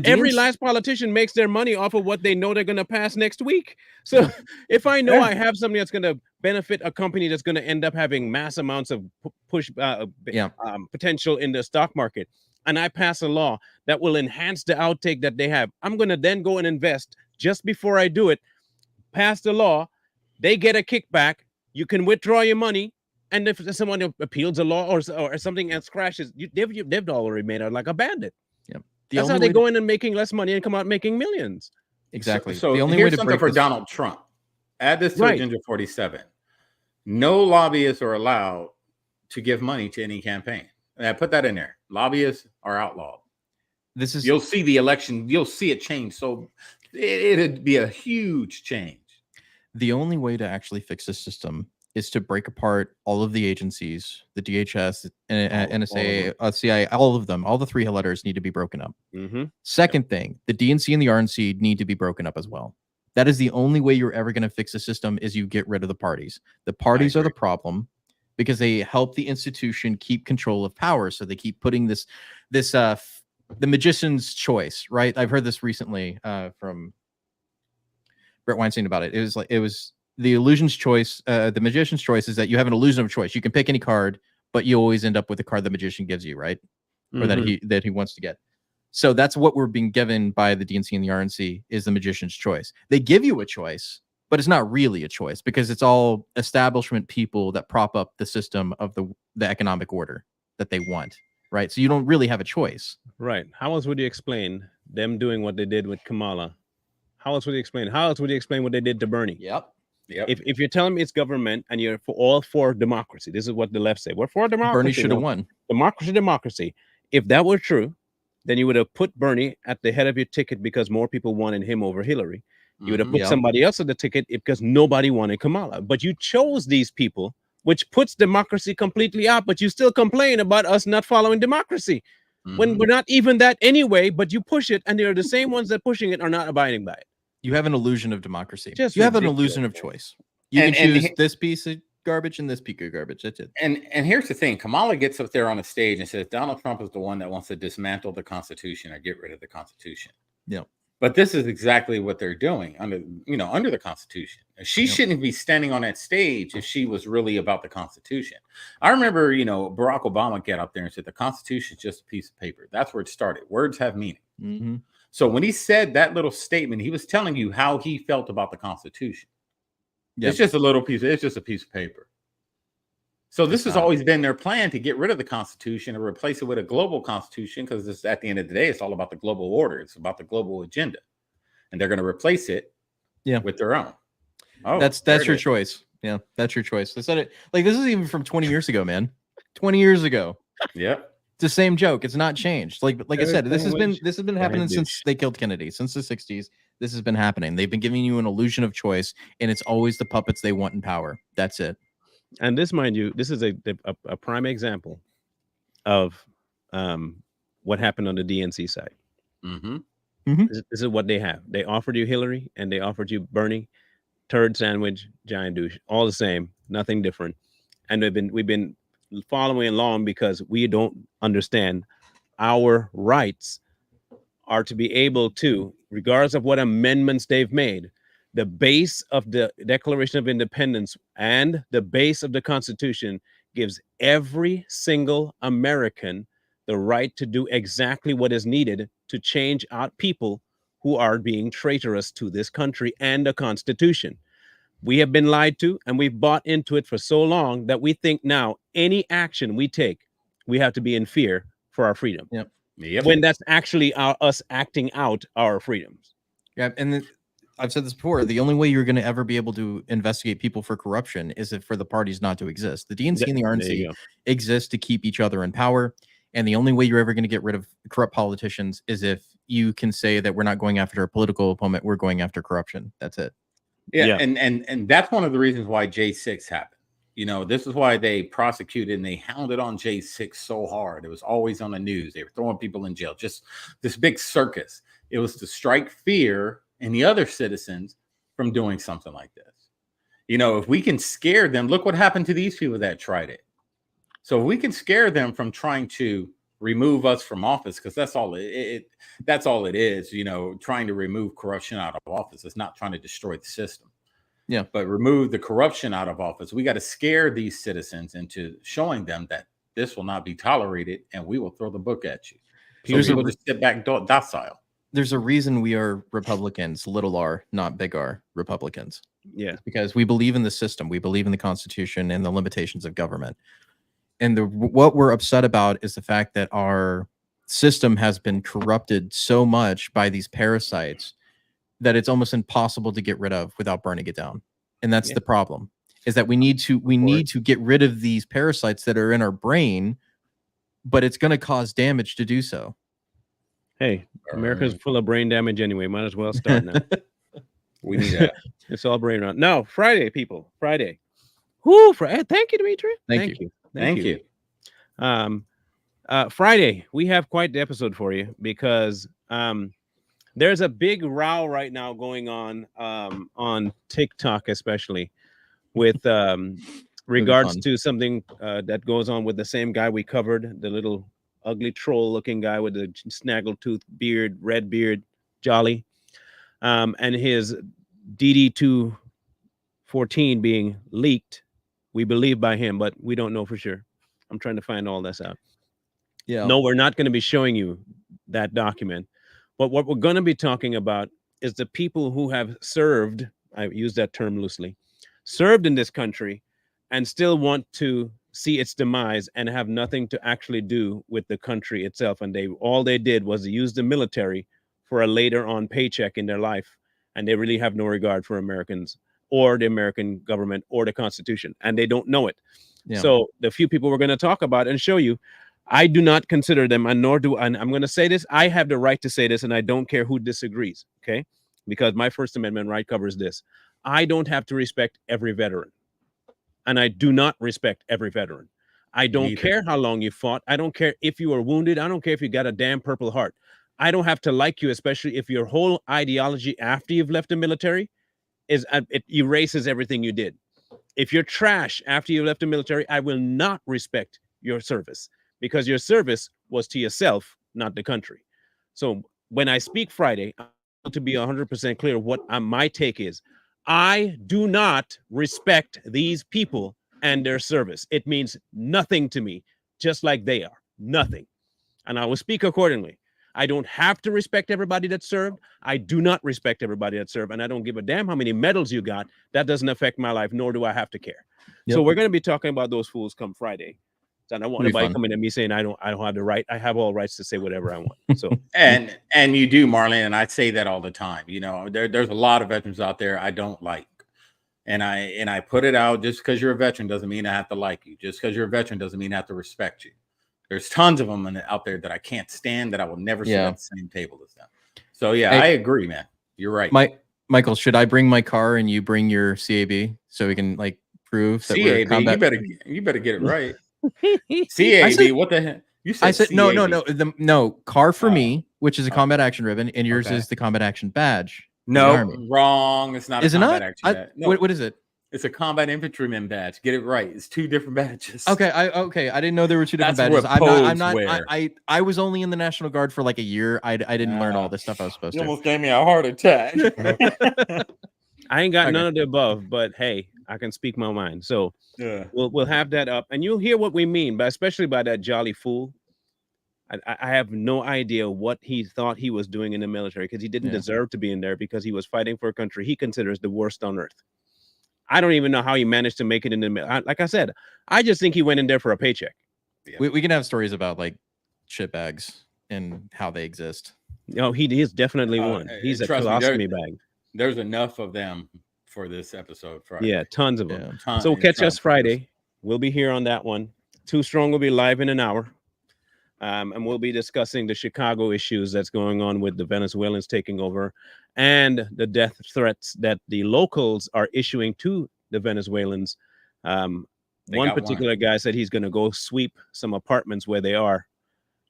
Every last politician makes their money off of what they know they're going to pass next week. So if I know I have something that's going to benefit a company that's going to end up having mass amounts of potential in the stock market, and I pass a law that will enhance the outtake that they have, I'm going to then go and invest just before I do it, pass the law, they get a kickback, you can withdraw your money, and if someone appeals a law or something else crashes, they've already made out like a bandit. That's how they go in and making less money and come out making millions. Exactly. So the only way to break for Donald Trump. Add this to Agenda 47. No lobbyists are allowed to give money to any campaign. And I put that in there. Lobbyists are outlawed. You'll see the election. You'll see it change. So it'd be a huge change. The only way to actually fix this system is to break apart all of the agencies, the DHS, NSA, CIA, all of them. All the three letters need to be broken up. Second thing, the DNC and the RNC need to be broken up as well. That is the only way you're ever going to fix the system, is you get rid of the parties. The parties are the problem because they help the institution keep control of power. So they keep putting this the magician's choice, right? I've heard this recently from Brett Weinstein about it. It was the illusion's choice. The magician's choice is that you have an illusion of choice. You can pick any card, but you always end up with the card the magician gives you, right? Or that he wants to get. So that's what we're being given by the DNC and the RNC is the magician's choice. They give you a choice, but it's not really a choice because it's all establishment people that prop up the system of the economic order that they want, right? So you don't really have a choice. Right. How else would you explain them doing what they did with Kamala? How else would you explain? How else would you explain what they did to Bernie? Yep. If you're telling me it's government and you're all for democracy, this is what the left say. We're for democracy. Bernie should have won. Democracy. If that were true, then you would have put Bernie at the head of your ticket because more people wanted him over Hillary. You would have put somebody else at the ticket because nobody wanted Kamala. But you chose these people, which puts democracy completely out. But you still complain about us not following democracy when we're not even that anyway. But you push it, and they're the same ones that pushing it are not abiding by it. You have an illusion of democracy. Just you have an ridiculous, illusion of choice. You can choose this piece of garbage and this piece of garbage. That's it. And here's the thing: Kamala gets up there on the stage and says Donald Trump is the one that wants to dismantle the Constitution or get rid of the Constitution. Yeah. But this is exactly what they're doing under the Constitution. She shouldn't be standing on that stage if she was really about the Constitution. I remember, Barack Obama got up there and said the Constitution is just a piece of paper. That's where it started. Words have meaning. So when he said that little statement, he was telling you how he felt about the Constitution. Yep. It's just a little piece. It's just a piece of paper. So this has always been their plan to get rid of the Constitution and replace it with a global constitution, because at the end of the day, it's all about the global order. It's about the global agenda, and they're going to replace it with their own. Oh, that's your choice. Yeah, that's your choice. They said it like this is even from 20 years ago, man. 20 years ago. Yeah. It's the same joke. It's not changed. Like I said, this has been happening since they killed Kennedy, since the 60s. This has been happening. They've been giving you an illusion of choice, and it's always the puppets they want in power. That's it. And this, mind you, this is a prime example of what happened on the DNC side. This is what they have. They offered you Hillary and they offered you Bernie, turd sandwich, giant douche, all the same, nothing different. And we've been following along because we don't understand our rights are to be able to, regardless of what amendments they've made, the base of the Declaration of Independence and the base of the Constitution gives every single American the right to do exactly what is needed to change out people who are being traitorous to this country and the Constitution. We have been lied to, and we've bought into it for so long that we think now any action we take, we have to be in fear for our freedom. When that's actually us acting out our freedoms. Yeah, and I've said this before. The only way you're going to ever be able to investigate people for corruption is for the parties not to exist. The DNC and the RNC exist to keep each other in power. And the only way you're ever going to get rid of corrupt politicians is if you can say that we're not going after a political opponent, we're going after corruption. That's it. Yeah. And that's one of the reasons why J6 happened. This is why they prosecuted and they hounded on J6 so hard. It was always on the news. They were throwing people in jail. Just this big circus. It was to strike fear in the other citizens from doing something like this. If we can scare them, look what happened to these people that tried it. So if we can scare them from trying to remove us from office, because that's all it is, trying to remove corruption out of office. It's not trying to destroy the system. Yeah. But remove the corruption out of office. We got to scare these citizens into showing them that this will not be tolerated and we will throw the book at you. So people just sit back docile. There's a reason we are Republicans, little r, not big R Republicans. Yeah. It's because we believe in the system. We believe in the Constitution and the limitations of government. And what we're upset about is the fact that our system has been corrupted so much by these parasites that it's almost impossible to get rid of without burning it down. And that's the problem, is that we need to get rid of these parasites that are in our brain, but it's going to cause damage to do so. Hey, America's full of brain damage anyway. Might as well start now. We need that. It's all brain rot. No, Friday, people. Friday. Whoo, Friday. Thank you, Dimitri. Thank you. Thank you. Friday, we have quite the episode for you because there's a big row right now going on TikTok, especially with regards to something that goes on with the same guy we covered, the little ugly troll-looking guy with a snaggletooth beard, red beard, Jolly, and his DD-214 being leaked. We believe by him, but we don't know for sure. I'm trying to find all this out. Yeah. No, we're not going to be showing you that document. But what we're going to be talking about is the people who have served, I use that term loosely, served in this country and still want to see its demise and have nothing to actually do with the country itself. And all they did was to use the military for a later on paycheck in their life. And they really have no regard for Americans or the American government or the Constitution. And they don't know it. Yeah. So the few people we're going to talk about and show you, I do not consider them, and nor do, and I'm going to say this, I have the right to say this, and I don't care who disagrees, okay? Because my First Amendment right covers this. I don't have to respect every veteran, and I do not respect every veteran. I don't care how long you fought. I don't care if you were wounded. I don't care if you got a damn Purple Heart. I don't have to like you, especially if your whole ideology after you've left the military is, it erases everything you did. If you're trash after you left the military, I will not respect your service. Because your service was to yourself, not the country. So when I speak Friday, I want to be 100% clear what my take is. I do not respect these people and their service. It means nothing to me, just like they are. Nothing. And I will speak accordingly. I don't have to respect everybody that served. I do not respect everybody that served. And I don't give a damn how many medals you got. That doesn't affect my life, nor do I have to care. Yep. So we're going to be talking about those fools come Friday. And I don't want anybody coming at me saying I don't have the right. I have all rights to say whatever I want. So and you do, Marlon, and I say that all the time. You know, there's a lot of veterans out there I don't like, and I put it out. Just because you're a veteran doesn't mean I have to like you. Just because you're a veteran doesn't mean I have to respect you. There's tons of them out there that I can't stand, that I will never sit at the same table as them. So yeah, hey, I agree, man. You're right. Michael, should I bring my car and you bring your CAB so we can like prove that we're combat? You better get it right. CAB, what the heck? You said I said CAB. no car for me, which is a combat action ribbon, and yours is the combat action badge. No, wrong. It's not is a combat it not? action badge. No. What is it? It's a combat infantryman badge. Get it right. It's two different badges. Okay, I didn't know there were two different badges. I'm not. I was only in the National Guard for like a year. I didn't learn all this stuff I was supposed to. You almost gave me a heart attack. I ain't got none of the above, but hey, I can speak my mind. So yeah, we'll have that up, and you'll hear what we mean, but especially by that jolly fool. I have no idea what he thought he was doing in the military, because he didn't deserve to be in there, because he was fighting for a country he considers the worst on earth. I don't even know how he managed to make it in the middle. Like I said, I just think he went in there for a paycheck. Yeah. We can have stories about like shit bags and how they exist. No, he is definitely one. He's a colostomy bag. There's enough of them for this episode Friday. Yeah, tons of them. So catch us Friday. We'll be here on that one. Too Strong will be live in an hour. And we'll be discussing the Chicago issues that's going on with the Venezuelans taking over, and the death threats that the locals are issuing to the Venezuelans. One particular guy said he's going to go sweep some apartments where they are,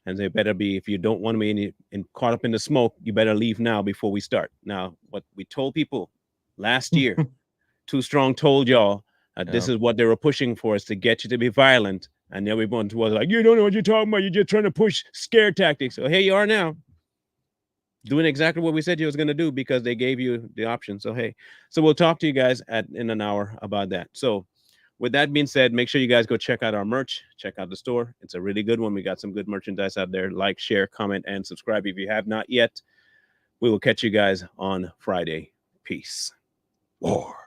and they better be, if you don't want to be caught up in the smoke, you better leave now before we start. Now, what we told people last year, Too Strong told y'all this is what they were pushing for, is to get you to be violent. And everyone was like, you don't know what you're talking about. You're just trying to push scare tactics. So here you are now, doing exactly what we said you was going to do, because they gave you the option. So, hey, so we'll talk to you guys in an hour about that. So with that being said, make sure you guys go check out our merch. Check out the store. It's a really good one. We got some good merchandise out there. Like, share, comment, and subscribe if you have not yet. We will catch you guys on Friday. Peace. War.